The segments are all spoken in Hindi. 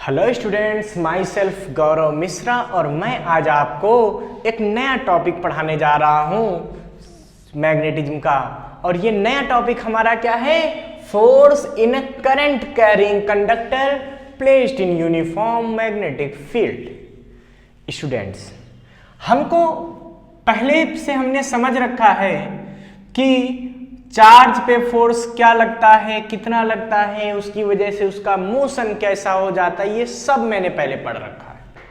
हेलो स्टूडेंट्स, माई सेल्फ गौरव मिश्रा और मैं आज आपको एक नया टॉपिक पढ़ाने जा रहा हूँ मैग्नेटिज्म का। और ये नया टॉपिक हमारा क्या है? Force in a current carrying conductor placed in uniform magnetic field. Students, हमको पहले से हमने समझ रखा है कि चार्ज पे फोर्स क्या लगता है, कितना लगता है, उसकी वजह से उसका मोशन कैसा हो जाता है, ये सब मैंने पहले पढ़ रखा है।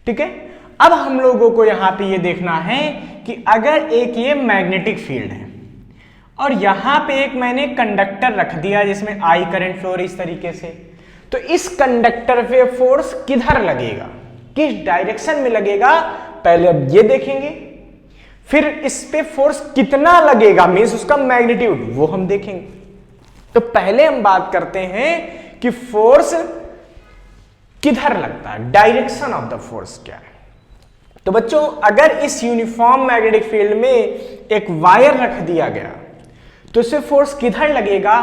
ठीक है, अब हम लोगों को यहां पे ये देखना है कि अगर एक ये मैग्नेटिक फील्ड है और यहां पे एक मैंने कंडक्टर रख दिया जिसमें आई करंट फ्लो इस तरीके से, तो इस कंडक्टर पे फोर्स किधर लगेगा, किस डायरेक्शन में लगेगा, पहले अब ये देखेंगे। फिर इस पे फोर्स कितना लगेगा, मींस उसका मैग्नीट्यूड, वो हम देखेंगे। तो पहले हम बात करते हैं कि फोर्स किधर लगता है, डायरेक्शन ऑफ द फोर्स क्या है। तो बच्चों, अगर इस यूनिफॉर्म मैग्नेटिक फील्ड में एक वायर रख दिया गया तो इससे फोर्स किधर लगेगा,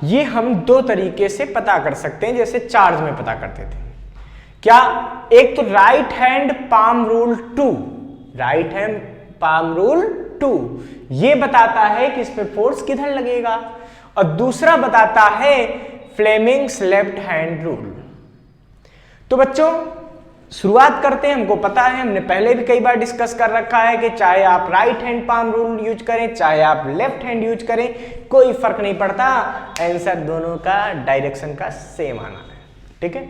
ये हम दो तरीके से पता कर सकते हैं, जैसे चार्ज में पता करते थे। क्या? एक तो right hand palm rule 2, right hand palm rule 2 ये बताता है कि इस पे फोर्स किधर लगेगा, और दूसरा बताता है फ्लेमिंग्स लेफ्ट हैंड रूल। तो बच्चों, शुरुआत करते हैं। हमको पता है, हमने पहले भी कई बार डिस्कस कर रखा है कि चाहे आप right hand palm rule use करें, चाहे आप लेफ्ट हैंड यूज करें, कोई फर्क नहीं पड़ता, आंसर दोनों का डायरेक्शन का सेम आना है। ठीक है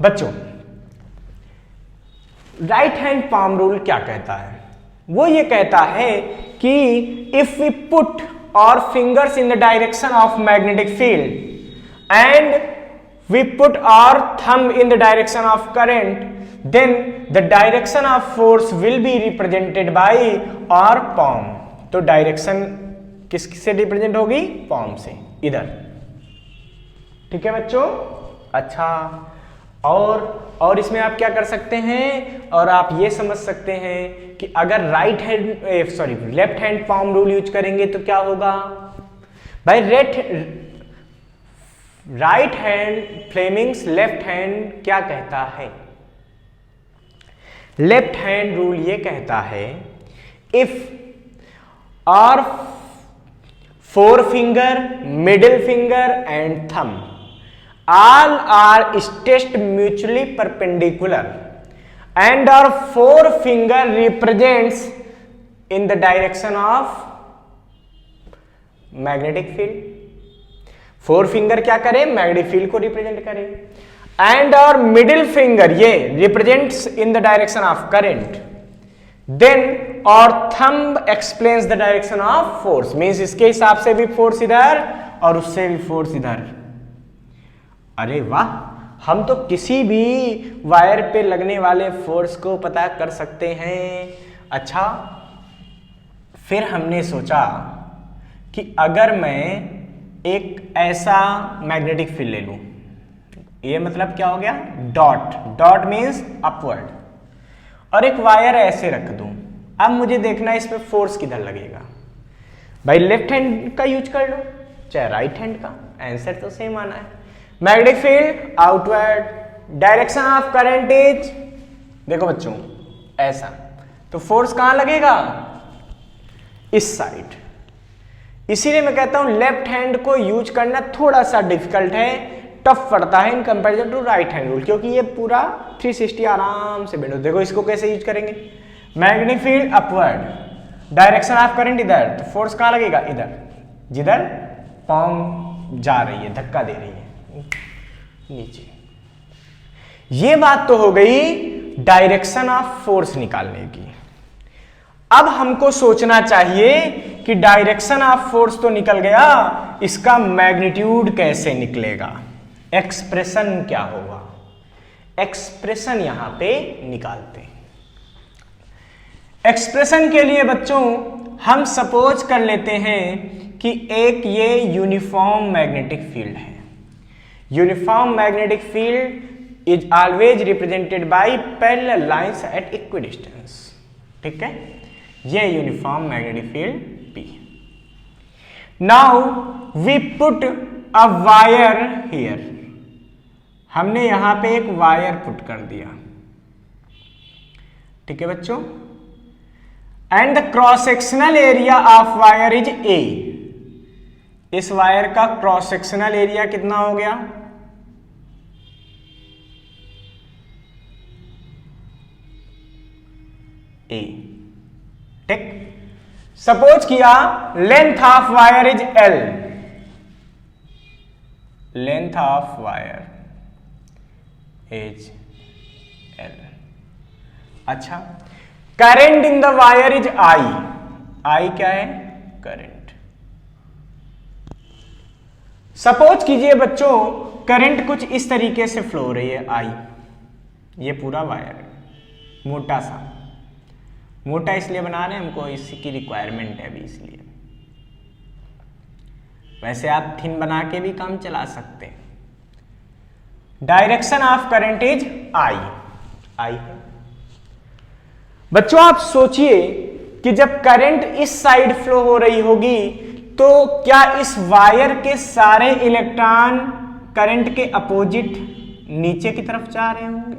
बच्चों, राइट हैंड पाम रूल क्या कहता है? वो ये कहता है कि if we put our fingers in the direction of magnetic field and we put our thumb in the direction of current, then the direction of force will be represented by our palm. तो डायरेक्शन किससे रिप्रेजेंट होगी? पॉम से, इधर। ठीक है बच्चों? अच्छा, और इसमें आप क्या कर सकते हैं, और आप ये समझ सकते हैं कि अगर left hand palm rule use करेंगे तो क्या होगा भाई? Right hand Fleming's left hand क्या कहता है? लेफ्ट हैंड रूल ये कहता है if our four finger, middle finger and thumb all are stretched mutually perpendicular and our forefinger represents in the direction of magnetic field। forefinger क्या करे? magnetic field को represent करे। and our middle finger ये represents in the direction of current, then our thumb explains the direction of force, means इसके हिसाब से भी force इधर और उससे भी force इधर। अरे वाह, हम तो किसी भी वायर पे लगने वाले फोर्स को पता कर सकते हैं। अच्छा, फिर हमने सोचा कि अगर मैं एक ऐसा मैग्नेटिक फील्ड ले लूं, ये मतलब क्या हो गया? डॉट मींस अपवर्ड, और एक वायर ऐसे रख दूं। अब मुझे देखना है इस पे फोर्स किधर लगेगा। भाई लेफ्ट हैंड का यूज कर लो चाहे राइट हैंड का, आंसर तो सेम आना है। Magnetic field outward, direction of current is, देखो बच्चों ऐसा, तो फोर्स कहां लगेगा? इस साइड। इसीलिए मैं कहता हूं लेफ्ट हैंड को यूज करना थोड़ा सा डिफिकल्ट है, टफ पड़ता है in comparison to right hand rule, क्योंकि ये पूरा 360 आराम से बेंड। देखो इसको कैसे यूज करेंगे? Magnetic field upward, direction of current इधर, तो फोर्स कहां लगेगा? इधर, जिधर पॉम जा रही है, धक्का दे रही है नीचे। ये बात तो हो गई डायरेक्शन ऑफ फोर्स निकालने की। अब हमको सोचना चाहिए कि डायरेक्शन ऑफ फोर्स तो निकल गया, इसका मैग्नीट्यूड कैसे निकलेगा, एक्सप्रेशन क्या होगा? एक्सप्रेशन यहां पे निकालते हैं। एक्सप्रेशन के लिए बच्चों हम सपोज कर लेते हैं कि एक ये यूनिफॉर्म मैग्नेटिक फील्ड है। Uniform magnetic field is always represented by parallel lines at equidistance. ठीक है, ये uniform magnetic field P। Now we put a wire here, हमने यहां पे एक वायर पुट कर दिया, ठीक है बच्चों, and the cross sectional area of wire is a. इस वायर का क्रॉस सेक्शनल एरिया कितना हो गया? ए, ठीक। सपोज किया length of wire is L, length of wire is L. अच्छा, current in the wire is I, I क्या है? करंट। सपोज कीजिए बच्चों करंट कुछ इस तरीके से फ्लो हो रही है, आई, ये पूरा वायर है, मोटा सा, मोटा इसलिए बना रहे हैं, हमको इसकी रिक्वायरमेंट है अभी इसलिए। वैसे आप थिन बना के भी काम चला सकते हैं। Direction of current is I, I है। बच्चों आप सोचिए कि जब करंट इस साइड फ्लो हो रही होगी तो क्या इस वायर के सारे इलेक्ट्रॉन करंट के अपोजिट नीचे की तरफ जा रहे होंगे?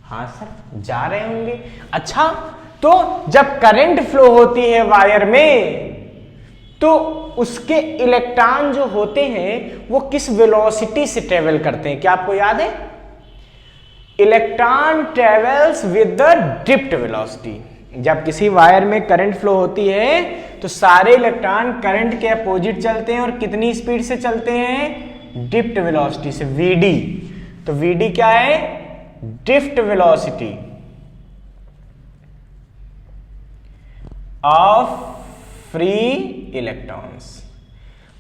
हाँ सर, जा रहे होंगे। अच्छा, तो जब करंट फ्लो होती है वायर में तो उसके इलेक्ट्रॉन जो होते हैं वो किस वेलोसिटी से ट्रेवल करते हैं? क्या आपको याद है? Electron travels with the drift velocity. जब किसी वायर में करंट फ्लो होती है तो सारे इलेक्ट्रॉन करंट के अपोजिट चलते हैं, और कितनी स्पीड से चलते हैं? ड्रिफ्ट वेलोसिटी से, वीडी। तो वीडी क्या है? Drift velocity of free electrons.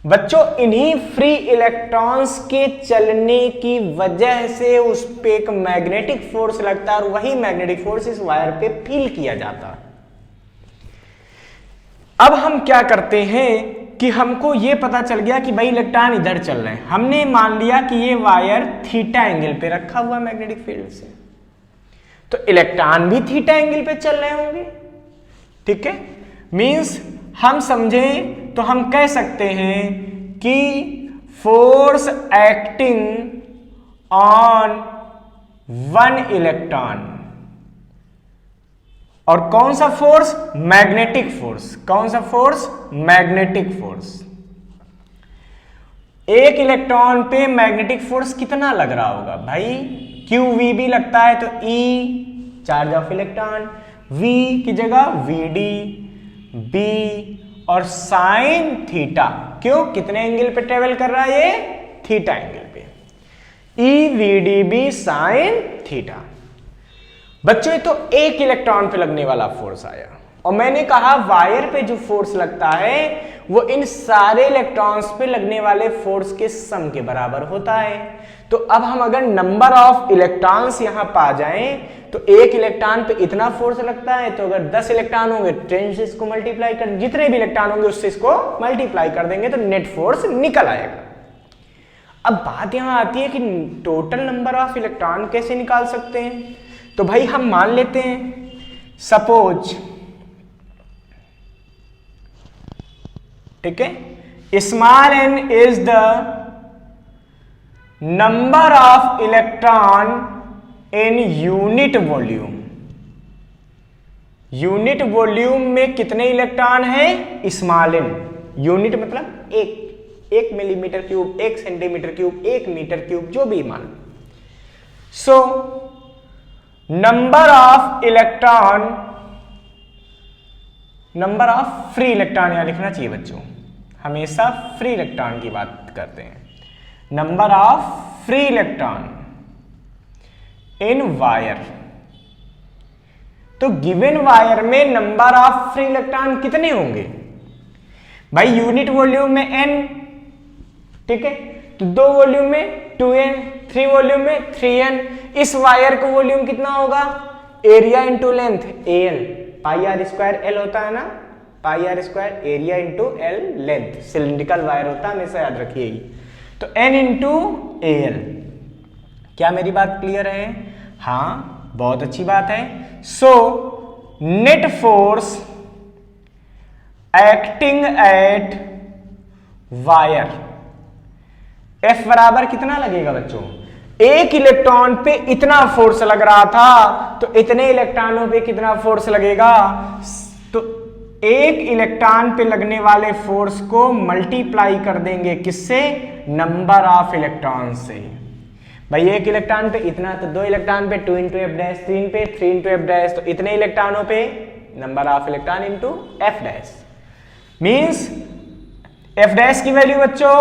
बच्चों इन्हीं फ्री इलेक्ट्रॉन्स के चलने की वजह से उस पे एक मैग्नेटिक फोर्स लगता है, और वही मैग्नेटिक फोर्स इस वायर पे फील किया जाता है। अब हम क्या करते हैं कि हमको ये पता चल गया कि भाई इलेक्ट्रॉन इधर चल रहे हैं, हमने मान लिया कि ये वायर थीटा एंगल पे रखा हुआ है मैग्नेटिक फील्ड से, तो इलेक्ट्रॉन भी थीटा एंगल पे चल रहे होंगे, ठीक है। मींस हम समझें तो हम कह सकते हैं कि force acting on one electron, और कौन सा फोर्स? Magnetic force. कौन सा फोर्स? Magnetic force. एक इलेक्ट्रॉन पे मैग्नेटिक फोर्स कितना लग रहा होगा भाई? QV भी लगता है, तो E charge of electron, V की जगह VD, B और साइन थीटा। क्यों? कितने एंगल पे ट्रेवल कर रहा है ये? थीटा एंगल पे। EVDB sine theta. बच्चों ये तो एक इलेक्ट्रॉन पे लगने वाला फोर्स आया, और मैंने कहा वायर पे जो फोर्स लगता है वो इन सारे इलेक्ट्रॉन्स पे लगने वाले फोर्स के सम के बराबर होता है। तो अब हम अगर नंबर ऑफ इलेक्ट्रॉन्स यहां पा जाएं तो एक इलेक्ट्रॉन पे इतना फोर्स लगता है, तो अगर 10 इलेक्ट्रॉन होंगे 10 से इसको मल्टीप्लाई कर, जितने भी इलेक्ट्रॉन होंगे उससे इसको मल्टीप्लाई कर देंगे तो नेट फोर्स निकल आएगा। अब बात यहां आती है कि टोटल नंबर ऑफ इलेक्ट्रॉन कैसे निकाल सकते हैं? तो भाई हम मान लेते हैं सपोज, ठीक है, small n is the number of electron in unit volume. Unit volume में कितने इलेक्ट्रॉन हैं? Small n। यूनिट मतलब एक millimetre cube, 1 centimetre cube, 1 metre cube, जो भी मान। So number of electron, number of free electron यहां लिखना चाहिए बच्चों, हमेशा फ्री इलेक्ट्रॉन की बात करते हैं। Number of free electron in wire, तो गिवन वायर में नंबर ऑफ फ्री इलेक्ट्रॉन कितने होंगे भाई? यूनिट वॉल्यूम में n, ठीक है, तो 2 वॉल्यूम में 2n, 3 वॉल्यूम में 3n। इस वायर का वॉल्यूम कितना होगा? Area into length, AL, pi r square L होता है ना, pi r square area into L length, cylindrical wire होता है, हमेशा याद रखिएगी। तो N इंटू AL। क्या मेरी बात क्लियर है? हाँ, बहुत अच्छी बात है। सो net force acting at wire, F बराबर कितना लगेगा बच्चों? एक इलेक्ट्रॉन पे इतना फोर्स लग रहा था, तो इतने इलेक्ट्रॉनों पे कितना फोर्स लगेगा? तो एक इलेक्ट्रॉन पे लगने वाले फोर्स को मल्टीप्लाई कर देंगे किससे? नंबर ऑफ इलेक्ट्रॉन से। भाई एक इलेक्ट्रॉन पे इतना, तो 2 इलेक्ट्रॉन पे 2 इंटू एफ डैश, 3 पे 3 इंटू एफ डैश, तो इतने इलेक्ट्रॉनों पे number of electron into F dash. Means F dash की वैल्यू बच्चों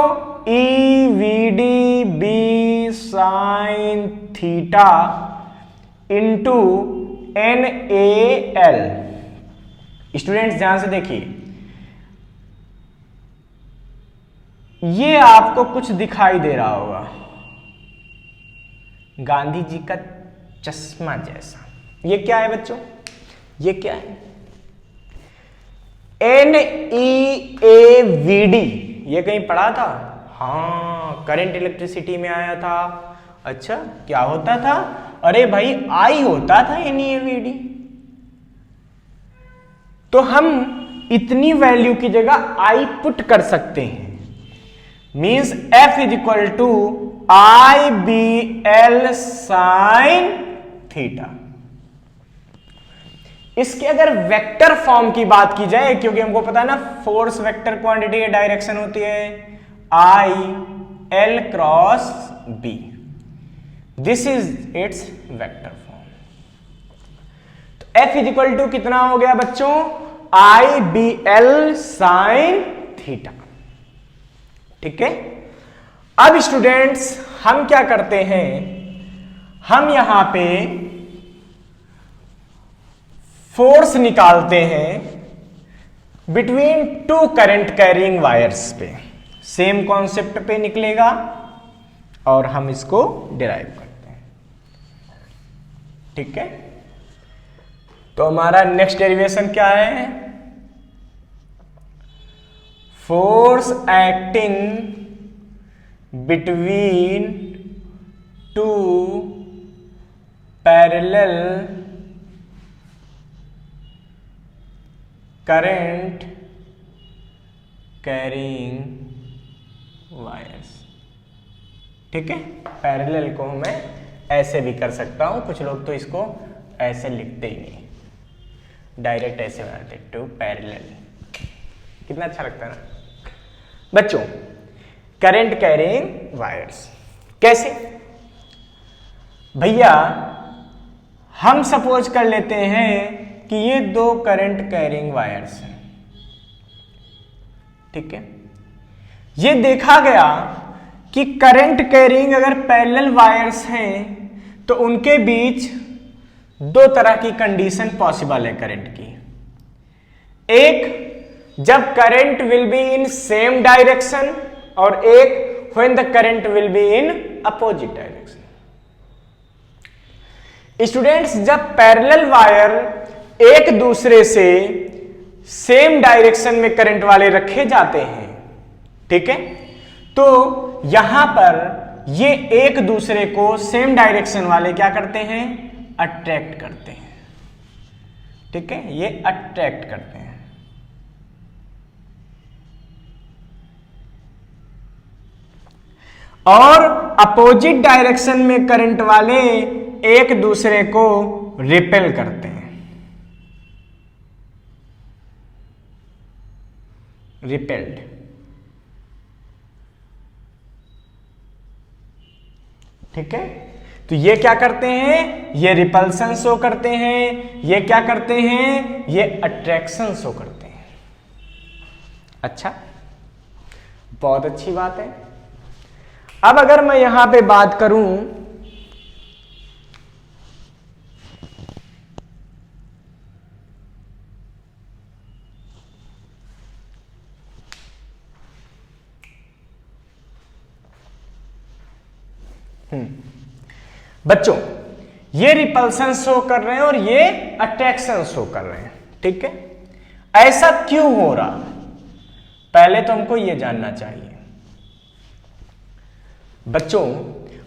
e v d B sine theta into n A l. Students ध्यान से देखिए, ये आपको कुछ दिखाई दे रहा होगा गांधी जी का चश्मा जैसा। ये क्या है बच्चों? ये क्या है? NeAVD, ये कहीं पढ़ा था? हाँ, करंट इलेक्ट्रिसिटी में आया था। अच्छा, क्या होता था? अरे भाई आई होता था NeAVD। तो हम इतनी वैल्यू की जगह आई पुट कर सकते हैं। Means F is equal to IBL sine theta. इसके अगर वेक्टर फॉर्म की बात की जाए, क्योंकि हमको पता है ना फोर्स वेक्टर क्वांटिटी की डायरेक्शन होती है IL cross B, this is it's vector form. तो F इज इक्वल टू कितना हो गया बच्चों? IBL sine theta. ठीक है। अब स्टूडेंट्स हम क्या करते हैं, हम यहां पे फोर्स निकालते हैं बिटवीन 2 करंट कैरिंग वायर्स पे। सेम कॉन्सेप्ट पे निकलेगा और हम इसको डिराइव करते हैं। ठीक है, तो हमारा नेक्स्ट डेरिवेशन क्या है? Force acting between 2 parallel current carrying wires. ठीक है, पैरेलल को मैं ऐसे भी कर सकता हूं, कुछ लोग तो इसको ऐसे लिखते ही नहीं, डायरेक्ट ऐसे बनाते, 2 पैरेलल। कितना अच्छा लगता है ना बच्चों, करंट कैरिंग वायर्स। कैसे भैया? हम सपोज कर लेते हैं कि ये 2 करंट कैरिंग वायर्स हैं। ठीक है, ये देखा गया कि करंट कैरिंग अगर पैरेलल वायर्स हैं तो उनके बीच 2 तरह की कंडीशन पॉसिबल है करंट की। एक, जब current will be in same direction, और एक when the current will be in opposite direction. Students, जब पैरेलल वायर एक दूसरे से सेम डायरेक्शन में करंट वाले रखे जाते हैं, ठीक है, तो यहां पर ये एक दूसरे को सेम डायरेक्शन वाले क्या करते हैं? अट्रैक्ट करते हैं। ठीक है, ये अट्रैक्ट करते हैं। और अपोजिट डायरेक्शन में करंट वाले एक दूसरे को रिपेल करते हैं। रिपेल्ड। ठीक है, तो ये क्या करते हैं? ये रिपल्सन शो करते हैं। ये क्या करते हैं? ये अट्रैक्शन शो करते हैं। अच्छा, बहुत अच्छी बात है। अब अगर मैं यहां पे बात करूं बच्चों, ये रिपल्सन शो कर रहे हैं और ये अट्रैक्शन शो कर रहे हैं। ठीक है, ऐसा क्यों हो रहा? पहले तो हमको ये जानना चाहिए बच्चों,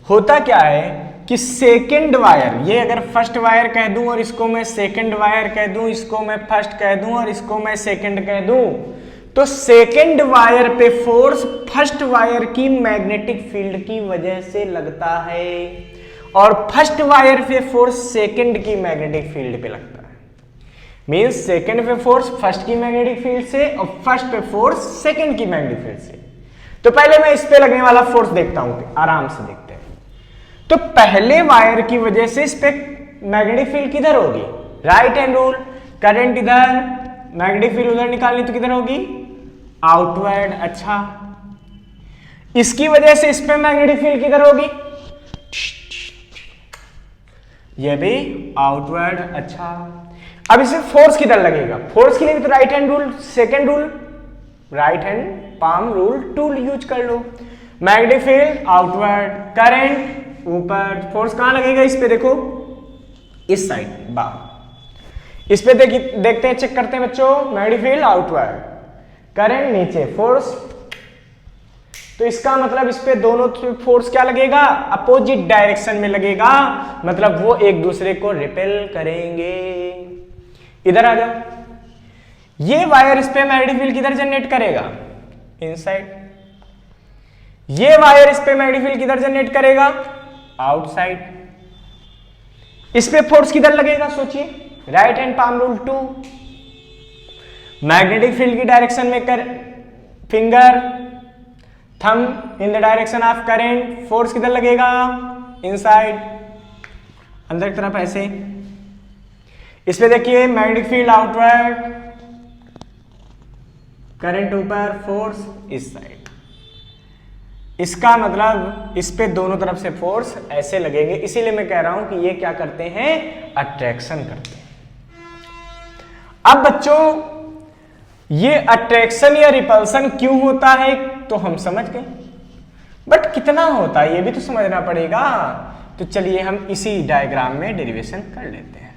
होता क्या है कि सेकंड वायर, ये अगर फर्स्ट वायर कह दूं और इसको मैं सेकंड वायर कह दूं, इसको मैं फर्स्ट कह दूं और इसको मैं सेकंड कह दूं, तो सेकेंड वायर पे फोर्स फर्स्ट वायर की मैग्नेटिक फील्ड की वजह से लगता है और फर्स्ट वायर पे फोर्स सेकेंड की मैग्नेटिक फील्ड पे लगता है। मींस सेकेंड पे फोर्स फर्स्ट की मैग्नेटिक फील्ड से और फर्स्ट पे फोर्स सेकेंड की मैग्नेटिक फील्ड से। तो पहले मैं इस पे लगने वाला फोर्स देखता हूं, आराम से देखते हैं। तो पहले वायर की वजह से इस पे मैग्नेटिक फील्ड किधर होगी, राइट हैंड रूल, करंट इधर, मैग्नेटिक फील्ड उधर निकालनी तो किधर होगी, आउटवर्ड। अच्छा, इसकी वजह से इस पे मैग्नेटिक फील्ड किधर होगी, ये भी आउटवर्ड। अच्छा, अब इसे फोर्स किधर लगेगा, फोर्स के लिए भी तो right hand rule, second rule, right hand palm rule tool use कर लो। मैग्नेटिक फील्ड आउटवर्ड, करंट ऊपर, फोर्स कहां लगेगा, इस पे देखो, इस साइड बाहर। इस पे देखते हैं, चेक करते हैं बच्चों, मैग्नेटिक फील्ड आउटवर्ड, करंट नीचे, फोर्स। तो इसका मतलब इस पे दोनों फोर्स क्या लगेगा, अपोजिट डायरेक्शन में लगेगा, मतलब वो एक दूसरे को रिपेल करेंगे। इधर आ जाओ, ये वायर इस पे मैग्नेटिक फील्ड किधर जनरेट करेगा, इनसाइड। ये वायर इस पे मैग्नेटिक फील्ड किधर जनरेट करेगा, आउटसाइड। इस पे फोर्स किधर लगेगा, सोचिए, right hand palm rule 2, magnetic field की डायरेक्शन में कर finger thumb in the direction of current, force किधर लगेगा, इनसाइड, अंदर की तरफ ऐसे। इस पे देखिए मैग्नेटिक फील्ड आउटवर्ड, करंट ऊपर, फोर्स इस साइड। इसका मतलब इस पे दोनों तरफ से फोर्स ऐसे लगेंगे, इसीलिए मैं कह रहा हूं कि ये क्या करते हैं, अट्रैक्शन करते हैं। अब बच्चों ये अट्रैक्शन या रिपल्सन क्यों होता है तो हम समझ गए, बट कितना होता है ये भी तो समझना पड़ेगा। तो चलिए हम इसी डायग्राम में डेरिवेशन कर लेते हैं,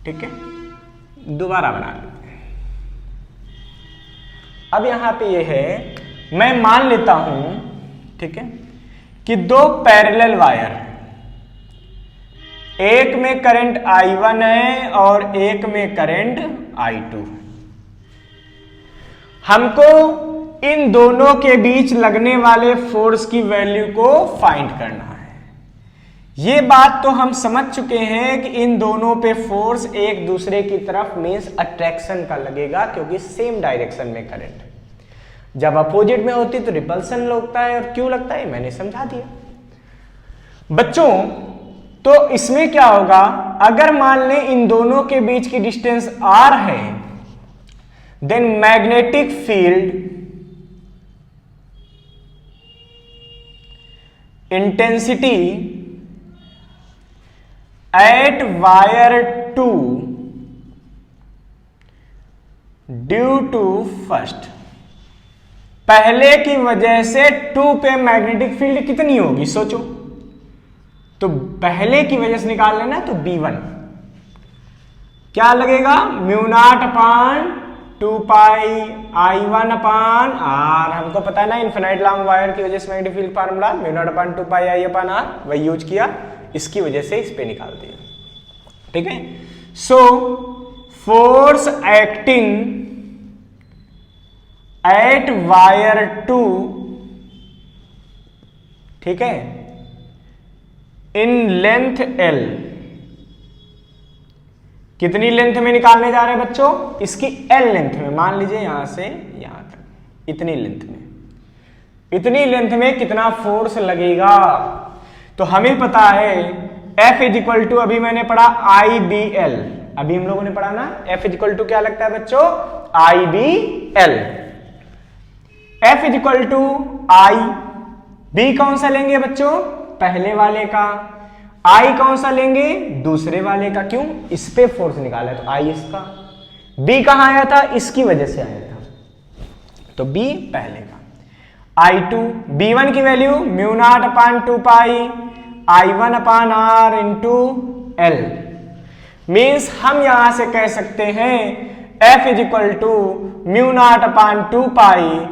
ठीक है, दोबारा बना लेते हैं। अब यहां पे ये है, मैं मान लेता हूं, ठीक है, कि दो पैरेलल वायर, एक में करंट I1 है और एक में करंट I2। हमको इन दोनों के बीच लगने वाले फोर्स की वैल्यू को फाइंड करना है। ये बात तो हम समझ चुके हैं कि इन दोनों पे फोर्स एक दूसरे की तरफ मींस अट्रैक्शन का लगेगा, क्योंकि सेम डायरेक्शन में करंट है। जब अपोजिट में होती तो रिपल्सन लगता है, और क्यों लगता है मैंने समझा दिया बच्चों। तो इसमें क्या होगा, अगर मान लें इन दोनों के बीच की डिस्टेंस r है, then magnetic field intensity at wire 2 due to first, पहले की वजह से 2 पे मैग्नेटिक फील्ड कितनी होगी सोचो। तो पहले की वजह से निकाल लेना, तो B1 क्या लगेगा, μ0/2 पाई I1 अपान R। हमको पता है ना इनफिनाइट लॉन्ग वायर की वजह से मैग्नेटिक फील्ड फार्मूला μ0/2 पाई I/R, वही यूज किया, इसकी वजह से इस पे निकाल दिया, ठीक है। So force acting at wire 2, ठीक है, इन लेंथ L, कितनी लेंथ में निकालने जा रहे हैं बच्चों, इसकी L लेंथ में, मान लीजिए यहां से यहां तक, इतनी लेंथ में, इतनी लेंथ में कितना फोर्स लगेगा। तो हमें पता है F इज इक्वल टू, अभी मैंने पढ़ा IBL, अभी हम लोगों ने पढ़ा ना, F इज इक्वल टू क्या लगता है बच्चों, IBL। F is equal to I, B कौन सा लेंगे बच्चों, पहले वाले का, I कौन सा लेंगे, दूसरे वाले का। क्यों, इस पे फोर्स निकाला है तो I इसका, B कहां आया था, इसकी वजह से आया था, तो B पहले का। I2, B1 की value μ0/2 pi I1/R into L। Means हम यहां से कह सकते हैं F is equal to μ0/2 pi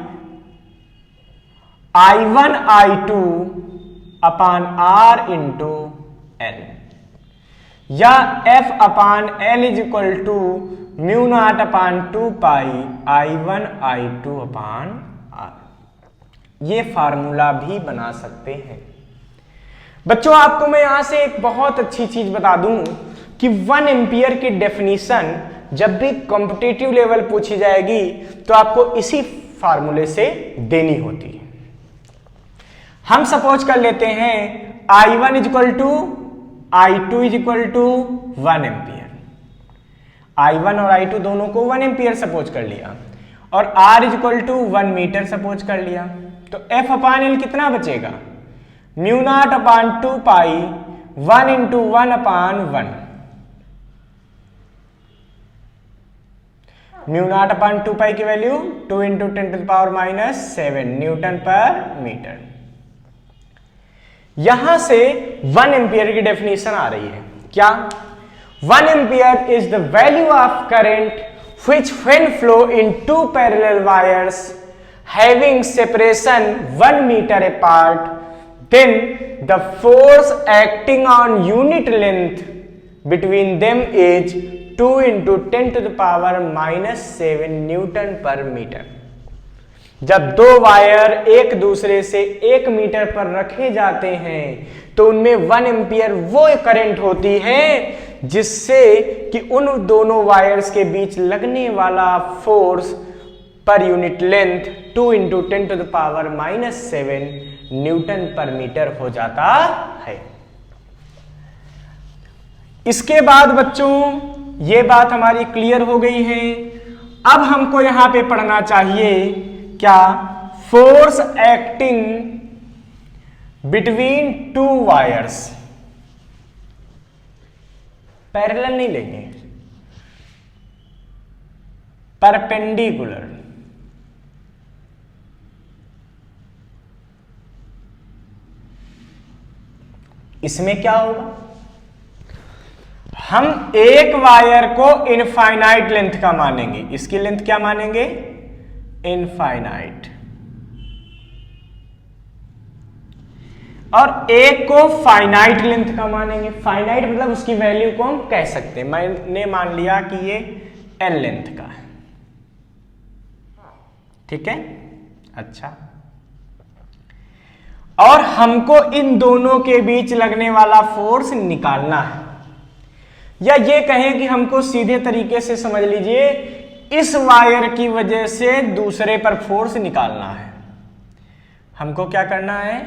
I1/I2/R into L, या F/L is equal to mu not upon 2 pi I1 I2 upon R। ये फार्मूला भी बना सकते हैं बच्चों। आपको मैं यहां से एक बहुत अच्छी चीज बता दूं कि 1 एम्पियर की डेफिनीशन जब भी कॉम्पिटिटिव लेवल पूछी जाएगी तो आपको इसी फार्मूले से देनी होती है। हम सपोज कर लेते हैं I1 equal to I2 equal to 1 ampere. I1 और I2 दोनों को 1 एम्पियर सपोज कर लिया और R equal to 1 metre suppose कर लिया, तो F अपान L कितना बचेगा? Mu not upon 2 pi 1 into 1 upon 1। Mu not upon 2 pi की वैल्यू 2 into 10 to the power -7 newton per metre. यहां से 1 एम्पियर की डेफिनेशन आ रही है। क्या? 1 ampere is the value of current which when flow in two parallel wires having separation 1 meter apart, then the force acting on unit length between them is 2 into 10 to the power -7 newton per metre. जब दो वायर एक दूसरे से 1 मीटर पर रखे जाते हैं तो उनमें 1 एम्पियर वो करंट होती है जिससे कि उन दोनों वायर्स के बीच लगने वाला force per unit length 2 into 10 to the power -7 newton per metre हो जाता है। इसके बाद बच्चों ये बात हमारी क्लियर हो गई है। अब हमको यहां पे पढ़ना चाहिए क्या? Force acting between two wires. Parallel नहीं लेंगे, परपेंडिकुलर। इसमें क्या होगा? हम एक वायर को इनफाइनाइट लेंथ का मानेंगे। इसकी लेंथ क्या मानेंगे? इनफाइनाइट। और एक को फाइनाइट लेंथ का मानेंगे। फाइनाइट मतलब उसकी वैल्यू को हम कह सकते हैं। मैंने मान लिया कि ये एल लेंथ का है, ठीक है। अच्छा, और हमको इन दोनों के बीच लगने वाला फोर्स निकालना है, या ये कहें कि हमको सीधे तरीके से समझ लीजिए इस वायर की वजह से दूसरे पर फोर्स निकालना है। हमको क्या करना है?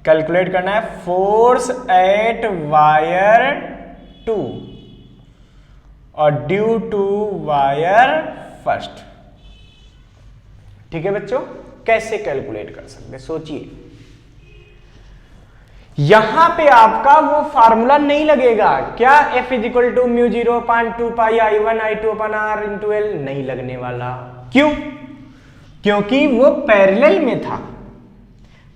कैलकुलेट करना है फोर्स एट वायर 2 और ड्यू टू वायर फर्स्ट। ठीक है बच्चों, कैसे कैलकुलेट कर सकते? सोचिए, यहां पे आपका वो फार्मूला नहीं लगेगा क्या? F is equal to mu 0 upon 2 pi I1 I2 upon R into L नहीं लगने वाला। क्यों? क्योंकि वो पैरेलल में था।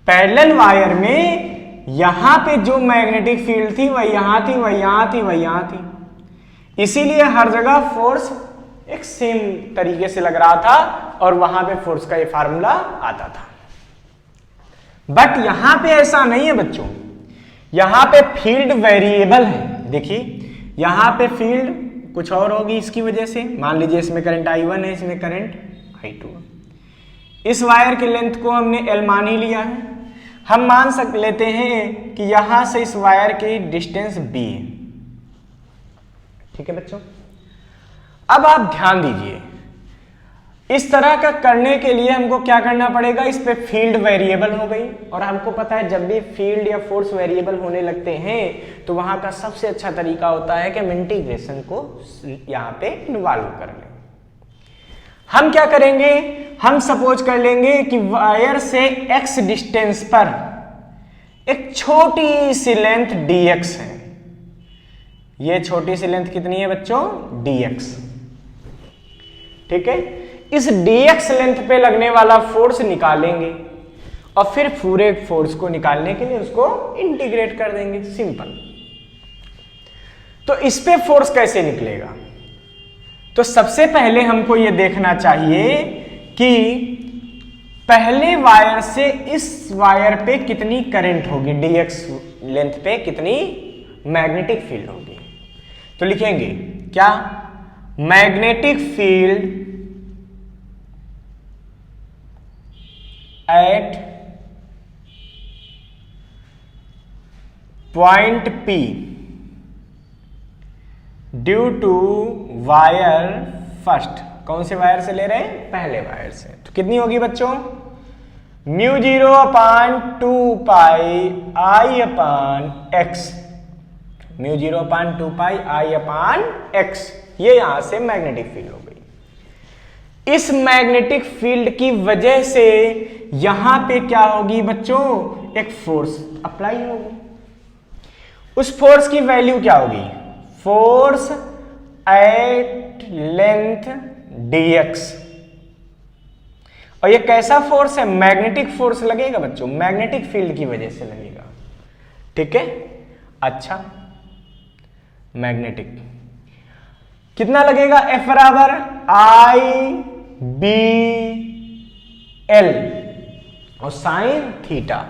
पैरेलल वायर में यहां पे जो मैग्नेटिक फील्ड थी वह यहां थी, वह यहां थी, वह यहां थी। इसीलिए हर जगह फोर्स एक सेम तरीके से लग रहा था और वहां पे फोर्स का ये फार्मूला आता था। बट यहां पे ऐसा नहीं है बच्चों, यहां पे फील्ड वेरिएबल है। देखिए यहां पे फील्ड कुछ और होगी इसकी वजह से। मान लीजिए इसमें करंट I1 है, इसमें करंट I2 है। इस वायर की लेंथ को हमने L मान ही लिया है। हम मान लेते हैं कि यहां से इस वायर की डिस्टेंस B है। ठीक है बच्चों, अब आप ध्यान दीजिए, इस तरह का करने के लिए हमको क्या करना पड़ेगा? इस पे फील्ड वेरिएबल हो गई, और हमको पता है जब भी फील्ड या फोर्स वेरिएबल होने लगते हैं तो वहां का सबसे अच्छा तरीका होता है कि हम इंटीग्रेशन को यहां पे इन्वॉल्व कर लें। हम क्या करेंगे? हम सपोज कर लेंगे कि वायर से x डिस्टेंस पर एक छोटी सी लेंथ dx है। ये छोटी सी लेंथ कितनी है बच्चों? dx। ठीक है, इस dx लेंथ पे लगने वाला फोर्स निकालेंगे और फिर पूरे फोर्स को निकालने के लिए उसको इंटीग्रेट कर देंगे। सिंपल। तो इस पे फोर्स कैसे निकलेगा? तो सबसे पहले हमको यह देखना चाहिए कि पहले वायर से इस वायर पे कितनी करंट होगी, dx लेंथ पे कितनी मैग्नेटिक फील्ड होगी। तो लिखेंगे क्या? Magnetic field at point P due to wire first. कौन से वायर से ले रहे हैं? पहले वायर से। तो कितनी होगी बच्चों? म्यू 0 अपान 2 पाई आई अपान एक्स। म्यू 0 अपान 2 पाई आई अपान एक्स, ये यहां से मैग्नेटिक फील्ड हो गई। इस मैग्नेटिक फील्ड की वजह से यहां पे क्या होगी बच्चों? एक फोर्स अप्लाई होगी। उस फोर्स की वैल्यू क्या होगी? Force at length dx। और ये कैसा फोर्स है? मैग्नेटिक फोर्स लगेगा बच्चों, मैग्नेटिक फील्ड की वजह से लगेगा। ठीक है, अच्छा मैग्नेटिक कितना लगेगा? F बराबर आई बी एल और साइन थीटा।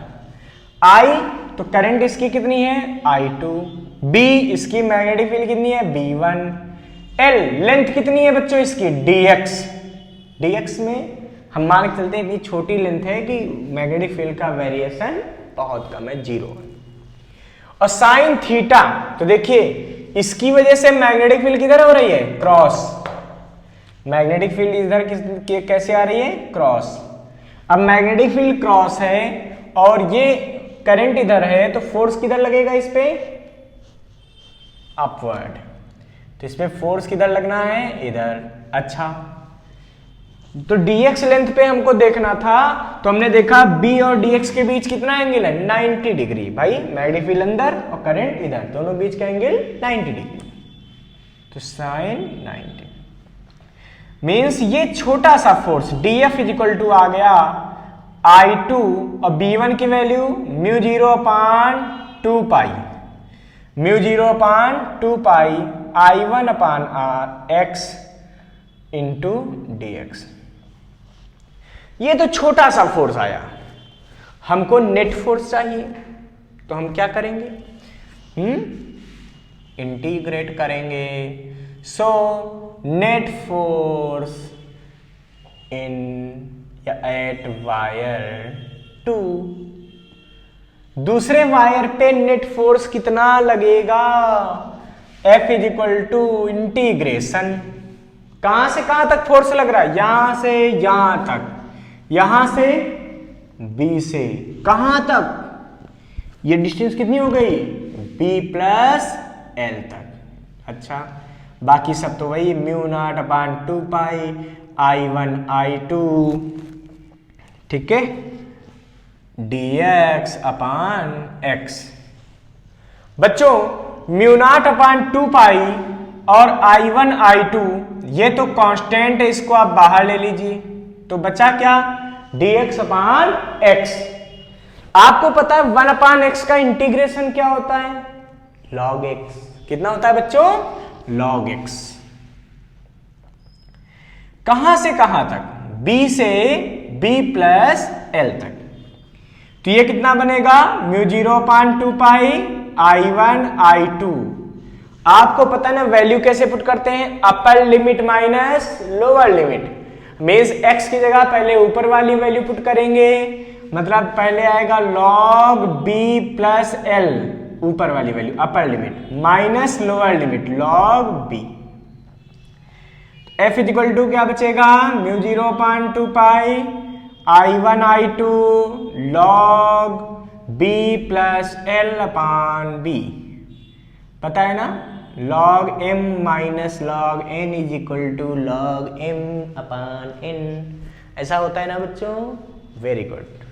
I तो करंट इसकी कितनी है? I2। B इसकी मैग्नेटिक फील्ड कितनी है? B1। L लेंथ कितनी है बच्चों इसकी? dx। dx में हम मान के चलते हैं इतनी छोटी लेंथ है कि मैग्नेटिक फील्ड का वेरिएशन बहुत कम है, 0 है। और साइन थीटा तो देखिए इसकी वजह से मैग्नेटिक फील्ड किधर हो रही है? क्रॉस। मैग्नेटिक फील्ड इधर कैसे आ रही है? क्रॉस। अब मैग्नेटिक फील्ड क्रॉस है और ये करंट इधर है, तो फोर्स किधर लगेगा इस पे? अपवर्ड। तो इस पे फोर्स किधर लगना है? इधर। अच्छा, तो dx लेंथ पे हमको देखना था, तो हमने देखा b और dx के बीच कितना एंगल है? 90 डिग्री। भाई मैग्नेटिक फील्ड अंदर और करंट इधर, दोनों बीच का एंगल 90 डिग्री। तो साइन 90 मीन्स ये छोटा सा फोर्स dF इक्वल टू आ गया I2 और B1 की वैल्यू म्यू 0 अपान 2 पाई, म्यू 0 अपान 2 पाई I1 अपान x इंटू dx। ये तो छोटा सा फोर्स आया, हमको नेट फोर्स चाहिए, तो हम क्या करेंगे? इंटीग्रेट करेंगे। So net force in at wire 2, दूसरे वायर पे नेट फोर्स कितना लगेगा? F is equal to integration, कहां से कहां तक फोर्स लग रहा है? यहां से यहां तक, यहां से B से कहां तक? ये डिस्टेंस कितनी हो गई? B प्लस L तक। अच्छा, बाकी सब तो वही mu naught upon 2 pi I1 I2, ठीक है, dx अपान x। बच्चों म्यू नॉट अपान 2 पाई और I1 I2 ये तो कांस्टेंट है, इसको आप बाहर ले लीजिए, तो बचा क्या? dx अपान x। आपको पता है 1 अपान x का इंटीग्रेशन क्या होता है? log x। कितना होता है बच्चों? log x। कहां से कहां तक? B से B प्लस L तक। तो ये कितना बनेगा? Mu 0 upon 2 pi I1 I2। आपको पता है ना वैल्यू कैसे पुट करते हैं? अपर limit minus lower limit. Means x की जगह पहले ऊपर वाली वैल्यू पुट करेंगे, मतलब पहले आएगा log b प्लस l, ऊपर वाली value upper limit, minus lower limit log b। f is equal to क्या बचेगा? Mu 0 upon 2 pi I1 I2 log b plus l upon b। पता है ना, log m minus log n is equal to log m upon n। ऐसा होता है ना बच्चों? Very good.